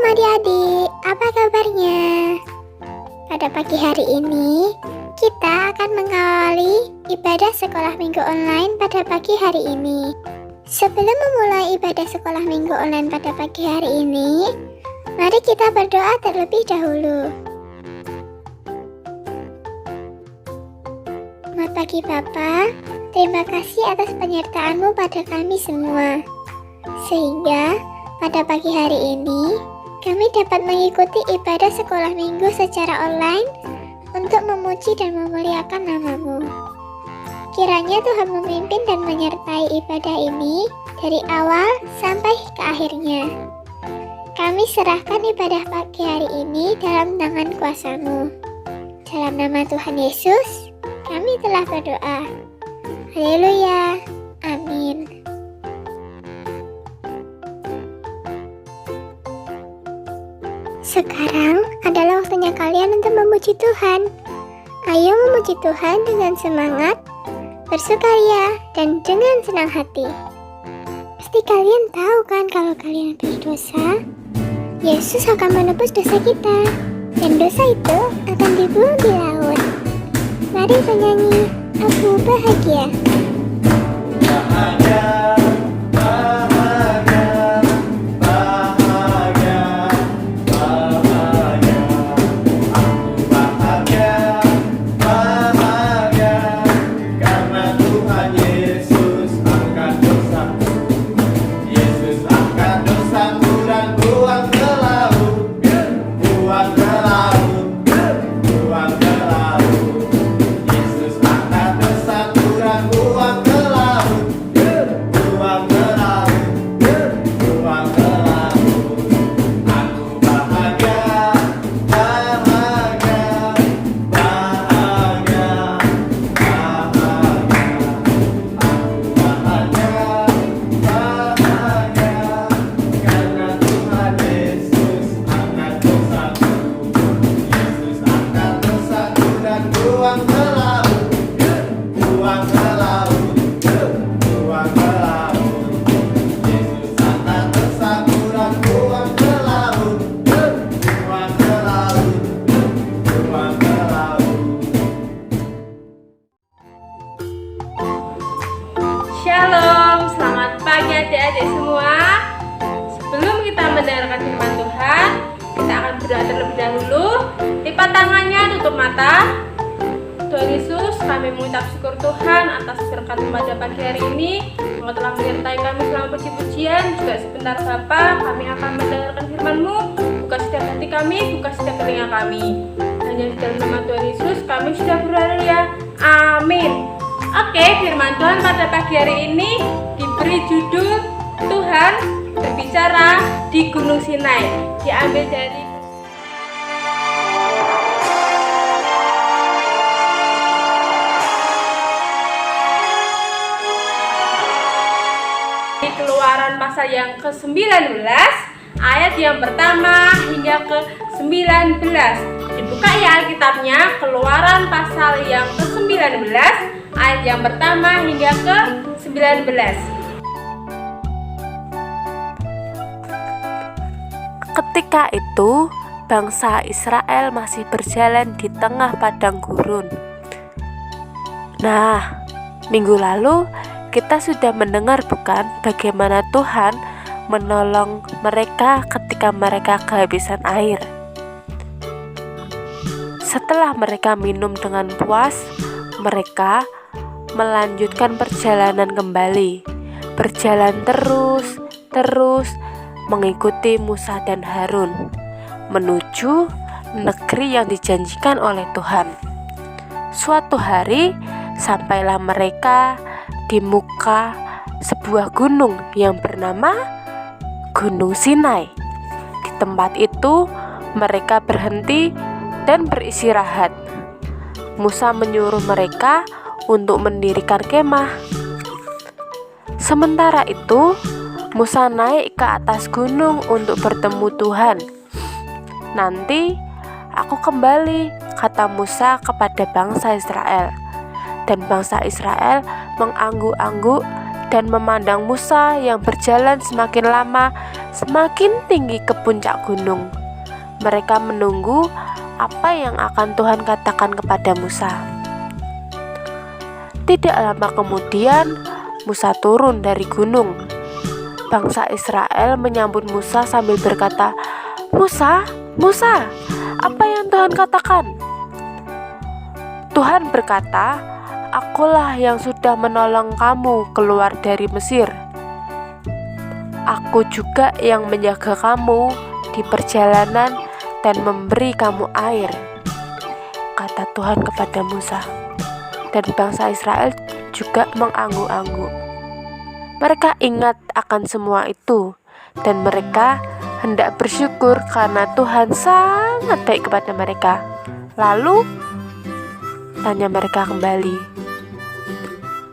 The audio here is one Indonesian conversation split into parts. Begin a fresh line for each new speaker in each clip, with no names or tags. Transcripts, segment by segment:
adik-adik, apa kabarnya? Pada pagi hari ini, kita akan mengawali ibadah sekolah minggu online pada pagi hari ini. Sebelum memulai ibadah sekolah minggu online pada pagi hari ini, mari kita berdoa terlebih dahulu. Selamat pagi Bapa, terima kasih atas penyertaan-Mu pada kami semua. Sehingga pada pagi hari ini, kami dapat mengikuti ibadah sekolah minggu secara online untuk memuji dan memuliakan nama-Mu. Kiranya Tuhan memimpin dan menyertai ibadah ini dari awal sampai ke akhirnya. Kami serahkan ibadah pagi hari ini dalam tangan kuasa-Mu. Dalam nama Tuhan Yesus, kami telah berdoa. Haleluya. Amin. Sekarang adalah waktunya kalian untuk memuji Tuhan. Ayo memuji Tuhan dengan semangat, bersukaria, dan dengan senang hati. Pasti kalian tahu kan kalau kalian berdosa, Yesus akan menebus dosa kita, dan dosa itu akan dibuang di laut. Mari menyanyi, aku bahagia.
Bahagia.
Shalom, selamat pagi adik-adik semua. Sebelum kita mendengarkan firman Tuhan, kita akan berdoa terlebih dahulu. Lipat tangannya, tutup mata. Tuhan Yesus, kami mengucap syukur Tuhan atas berkat pada pagi hari ini. Engkau telah menyertai kami selama puji-pujian. Juga sebentar Bapa, kami akan mendengarkan firman-Mu. Buka setiap hati kami, buka setiap telinga kami. Hanya di dalam nama Tuhan Yesus kami sudah berdoa. Amin. Oke, firman Tuhan pada pagi hari ini diberi judul Tuhan berbicara di Gunung Sinai. Diambil dari Keluaran pasal yang ke-19 ayat yang pertama hingga ke-19. Dibuka ya Alkitabnya, Keluaran pasal yang ke-19 ayat yang pertama hingga ke-19.
Ketika itu, bangsa Israel masih berjalan di tengah padang gurun. Nah, minggu lalu kita sudah mendengar bukan bagaimana Tuhan menolong mereka ketika mereka kehabisan air. Setelah mereka minum dengan puas, mereka melanjutkan perjalanan kembali, berjalan terus mengikuti Musa dan Harun menuju negeri yang dijanjikan oleh Tuhan. Suatu hari sampailah mereka di muka sebuah gunung yang bernama Gunung Sinai. Di tempat itu mereka berhenti dan beristirahat. Musa menyuruh mereka untuk mendirikan kemah. Sementara itu, Musa naik ke atas gunung untuk bertemu Tuhan. Nanti aku kembali, kata Musa kepada bangsa Israel. Dan bangsa Israel mengangguk-angguk dan memandang Musa yang berjalan semakin lama semakin tinggi ke puncak gunung. Mereka menunggu apa yang akan Tuhan katakan kepada Musa. Tidak lama kemudian, Musa turun dari gunung. Bangsa Israel menyambut Musa sambil berkata, "Musa, Musa, apa yang Tuhan katakan?" Tuhan berkata, "Akulah yang sudah menolong kamu keluar dari Mesir. Aku juga yang menjaga kamu di perjalanan dan memberi kamu air," kata Tuhan kepada Musa. Dan bangsa Israel juga mengangguk-angguk. Mereka ingat akan semua itu, dan mereka hendak bersyukur karena Tuhan sangat baik kepada mereka. Lalu tanya mereka kembali.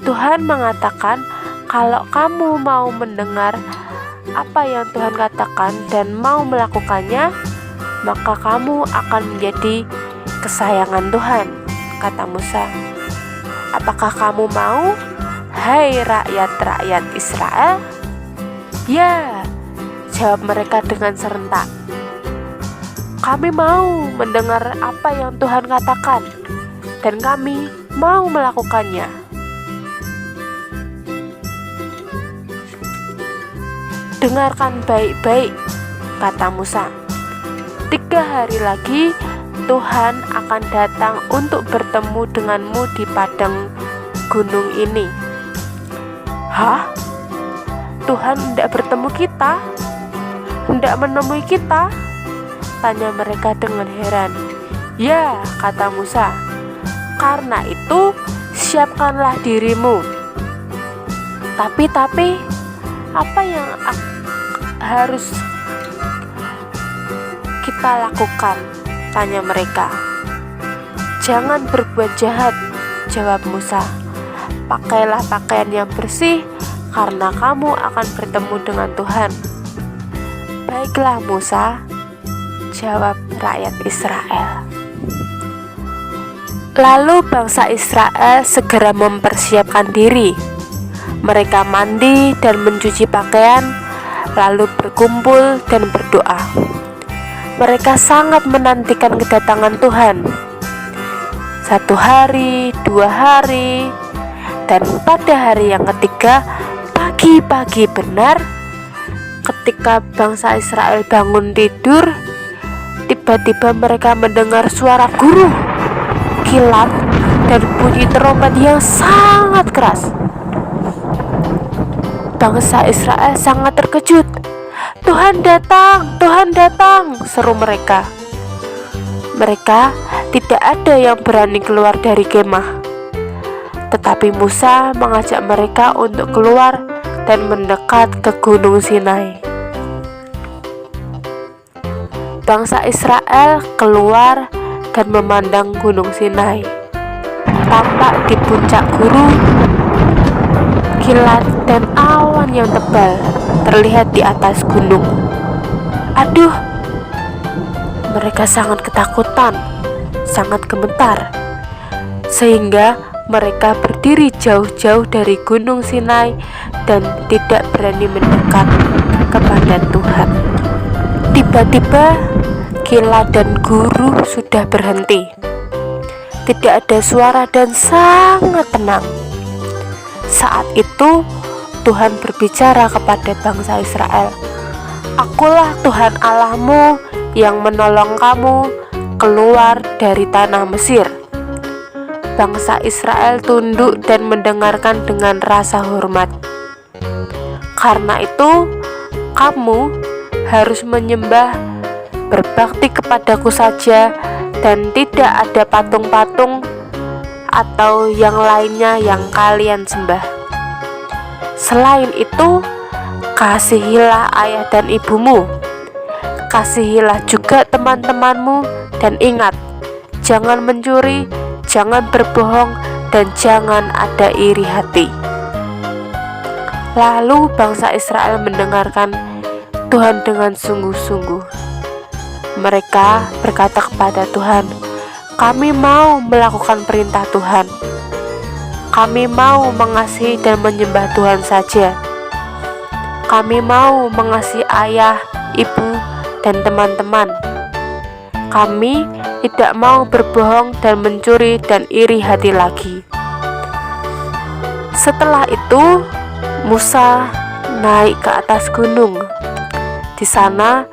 Tuhan mengatakan, kalau kamu mau mendengar apa yang Tuhan katakan dan mau melakukannya, maka kamu akan menjadi kesayangan Tuhan, kata Musa. Apakah kamu mau, hai rakyat-rakyat Israel? Ya, jawab mereka dengan serentak. Kami mau mendengar apa yang Tuhan katakan, dan kami mau melakukannya. Dengarkan baik-baik, kata Musa. 3 hari lagi Tuhan akan datang untuk bertemu denganmu di padang gunung ini. Hah? Tuhan hendak bertemu kita? Hendak menemui kita? Tanya mereka dengan heran. Ya, kata Musa. Karena itu, siapkanlah dirimu. Tapi, apa yang harus kita lakukan? Tanya mereka. Jangan berbuat jahat, jawab Musa. Pakailah pakaian yang bersih, karena kamu akan bertemu dengan Tuhan. Baiklah Musa, jawab rakyat Israel. Lalu bangsa Israel segera mempersiapkan diri. Mereka mandi dan mencuci pakaian, lalu berkumpul dan berdoa. Mereka sangat menantikan kedatangan Tuhan. 1 hari, 2 hari, dan pada hari yang ketiga, pagi-pagi benar, ketika bangsa Israel bangun tidur, tiba-tiba mereka mendengar suara guruh, kilat, dan bunyi trompet yang sangat keras. Bangsa Israel sangat terkejut. Tuhan datang, Tuhan datang, seru mereka. Mereka tidak ada yang berani keluar dari kemah. Tetapi Musa mengajak mereka untuk keluar dan mendekat ke Gunung Sinai. Bangsa Israel keluar dan memandang Gunung Sinai. Tampak di puncak gurun, kilat dan awan yang tebal terlihat di atas gunung. Aduh, mereka sangat ketakutan, sangat gemetar, sehingga mereka berdiri jauh-jauh dari Gunung Sinai dan tidak berani mendekat kepada Tuhan. Tiba-tiba kilat dan guruh sudah berhenti. Tidak ada suara dan sangat tenang. Saat itu Tuhan berbicara kepada bangsa Israel. Akulah Tuhan Allahmu yang menolong kamu keluar dari tanah Mesir. Bangsa Israel tunduk dan mendengarkan dengan rasa hormat. Karena itu, kamu harus menyembah, berbakti kepadaku saja, dan tidak ada patung-patung atau yang lainnya yang kalian sembah. Selain itu, kasihilah ayah dan ibumu, kasihilah juga teman-temanmu, dan ingat, jangan mencuri, jangan berbohong, dan jangan ada iri hati. Lalu bangsa Israel mendengarkan Tuhan dengan sungguh-sungguh. Mereka berkata kepada Tuhan, kami mau melakukan perintah Tuhan. Kami mau mengasihi dan menyembah Tuhan saja. Kami mau mengasihi ayah, ibu, dan teman-teman. Kami tidak mau berbohong dan mencuri dan iri hati lagi. Setelah itu, Musa naik ke atas gunung. Di sana,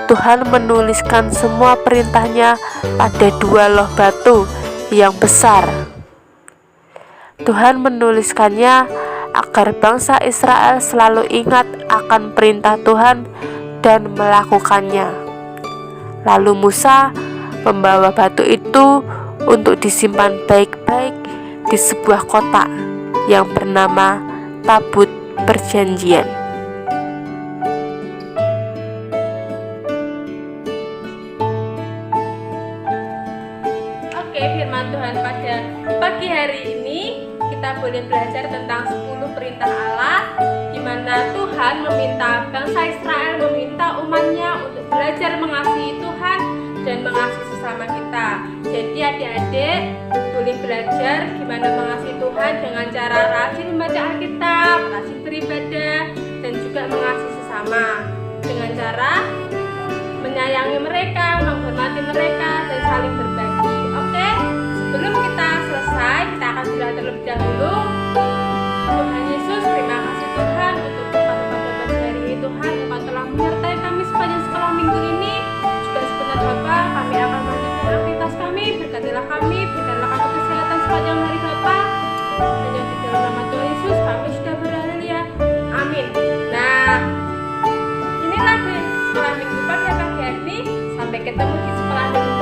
Tuhan menuliskan semua perintahnya pada 2 loh batu yang besar. Tuhan menuliskannya agar bangsa Israel selalu ingat akan perintah Tuhan dan melakukannya. Lalu Musa membawa batu itu untuk disimpan baik-baik di sebuah kotak yang bernama Tabut Perjanjian.
Oke, firman Tuhan pada pagi hari ini kita boleh belajar tentang 10 perintah Allah, di mana Tuhan meminta bangsa Israel, meminta umatnya untuk belajar mengasihi Tuhan dan mengasihi sesama kita. Jadi adik-adik boleh belajar gimana mengasihi Tuhan dengan cara rajin membaca Alkitab, rajin beribadah, dan juga mengasihi sesama dengan cara menyayangi mereka, menghormati mereka, dan saling berbagi. Oke, sebelum kita selesai, kita akan berdoa terlebih dahulu. Tuhan Yesus, terima kasih Tuhan untuk berkat-Bapa hari ini. Tuhan, Engkau telah menyertai kami sepanjang sekolah minggu ini. Juga sebentar Bapa, kami akan melanjutkan aktivitas kami. Berkatilah kami, berikanlah kami kesehatan sepanjang hari Bapa. Hanya di dalam nama Tuhan Yesus kami sudah berhaleluya. Amin. Nah, inilah sekolah minggu pada pagi hari ini. Sampai ketemu di sekolah minggu